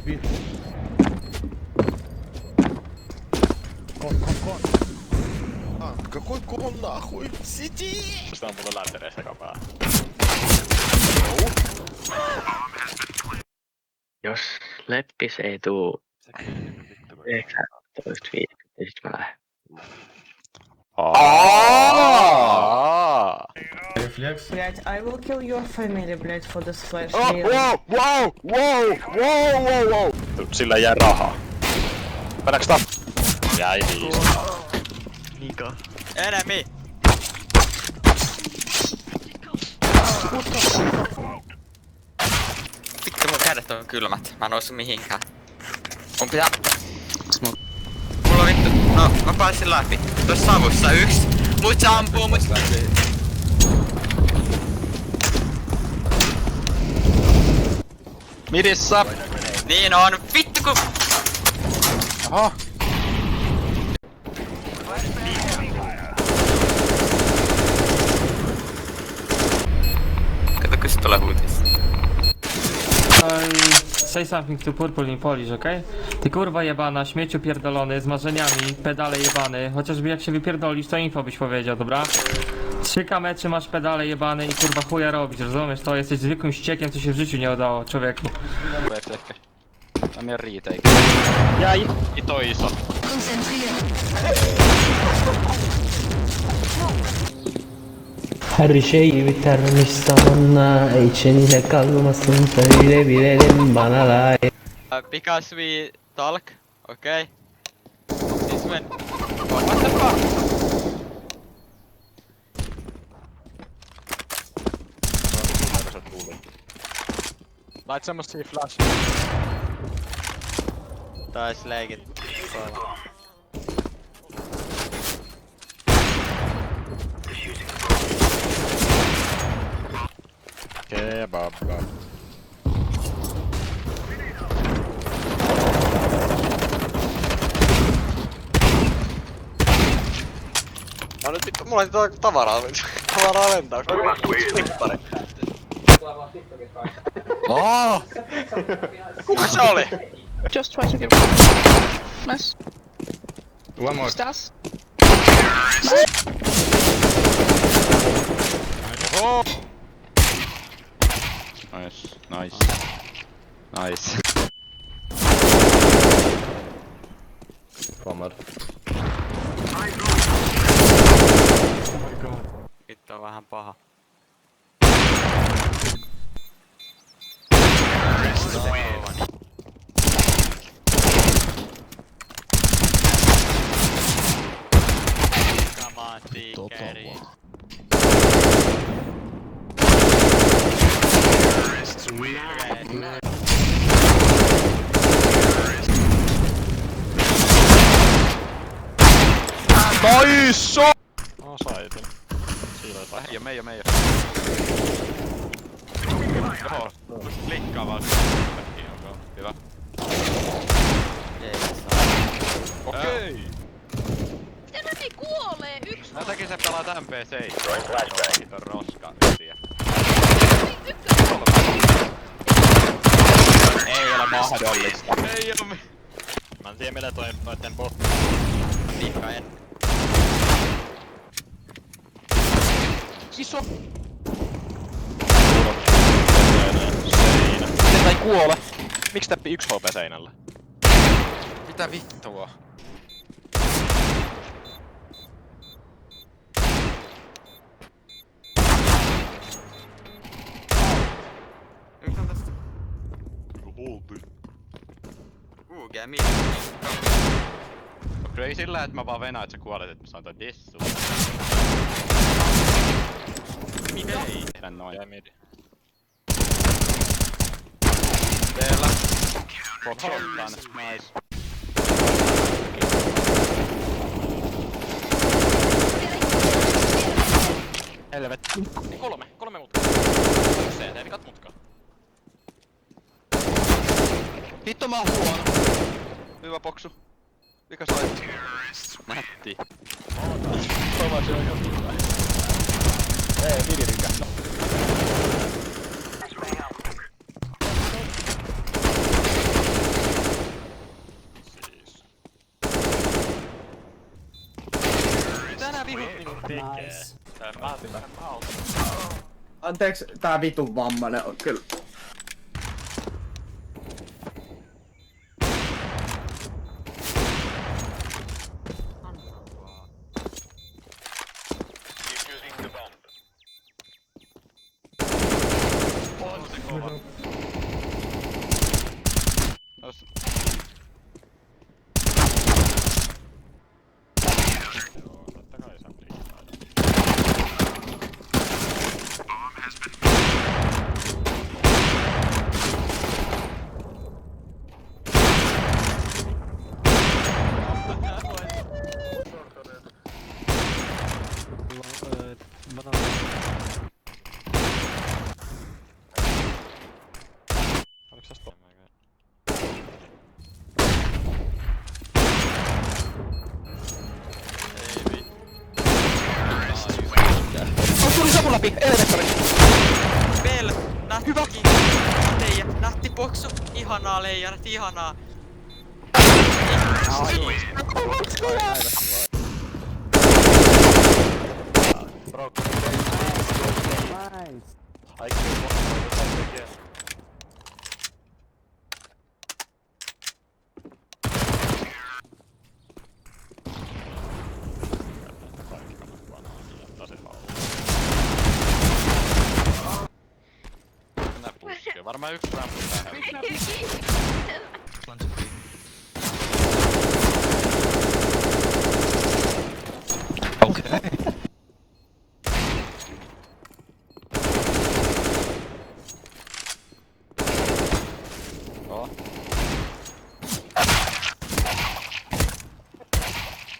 vittu. Kon. Какой нахуй? Сиди! Sitä on mulla lähtereessä kapaa. Jos Leppis ei tuu 19.50, niin sit mä lähden. Рефлекс. Блять, I will kill your family, блять, for this flash. Wow! Sillä jää rahaa. Mennäänkö tap? Jäi 5. Niinko? Enemy! Vittu mun kädet on kylmät. Mä en ois mihinkään. Mun pitää... Mulla on vittu... No, mä pääsin läpi. Tuossa savussa yks. Mut se ampuu mut... Midissä! Niin on. Vittu ku... Aha! Kato kun se tulee huutis. Say something to Purple in Polish, okej? Ty kurwa jebana, śmieciu pierdolony, z marzeniami, pedale jebany. Chociażby jak się wypierdolisz, to info byś powiedział, dobra? 3 meczy masz pedale jebane i kurwa chuja robić, rozumiesz? To jesteś zwykłym ściekiem, co się w życiu nie udało, człowieku. Ehkä. Mä menen riiteikä. Jäi! Ito iso. Her şeyi bitermiş zamanla içinde kalmasın söyle bilelim bana layık. Because we talk, okay? This when... What the fuck? Lait semmosia flash. Taas leikit. Kebab. No nyt vittu, mulla on tavaraa lentää. Tippari. Kuka se oli? Just twice again. Nice. One more. Stairs. Oho! Nice. Kommer. Vittu on vähän paha. Come on, tiikeri. Nice! Saitin. Siiloi ei oo meijä. Joo, klikkaa vaan okay. Hyvä. Okei! Miten läpi kuolee? Yksi Mä takia sä pelaat MP7. On roska. Ei ole mahdollista. Ei oo Mä en tiedä millä noitten botti. Liikka en. Iso! Miten tää ei kuole? Miks täppi 1 HP seinällä? Mitä vittua? Yks on tästä. Gami. Okei, ei sillä että mä vaan venään, että sä kuolet, että mä saan toi dissu. Mitä ei tehdä noin? Jää midi. Teellä. Potholtaan. Nice. Helvetti. 3 mutkaa. CT, vikat mutkaa. Hitto mä oon huono. Hyvä boksu. Mikä sai? Nätti. Kova se on jo hyvä. Ei, vidirikä. Anteeksi, tää vitun vammanen on kyllä. Bell, nätti. Teijä, nätti boksu. Ihanaa leijarit, ihanaa. Varmaan yksi rampu tähän. Okei.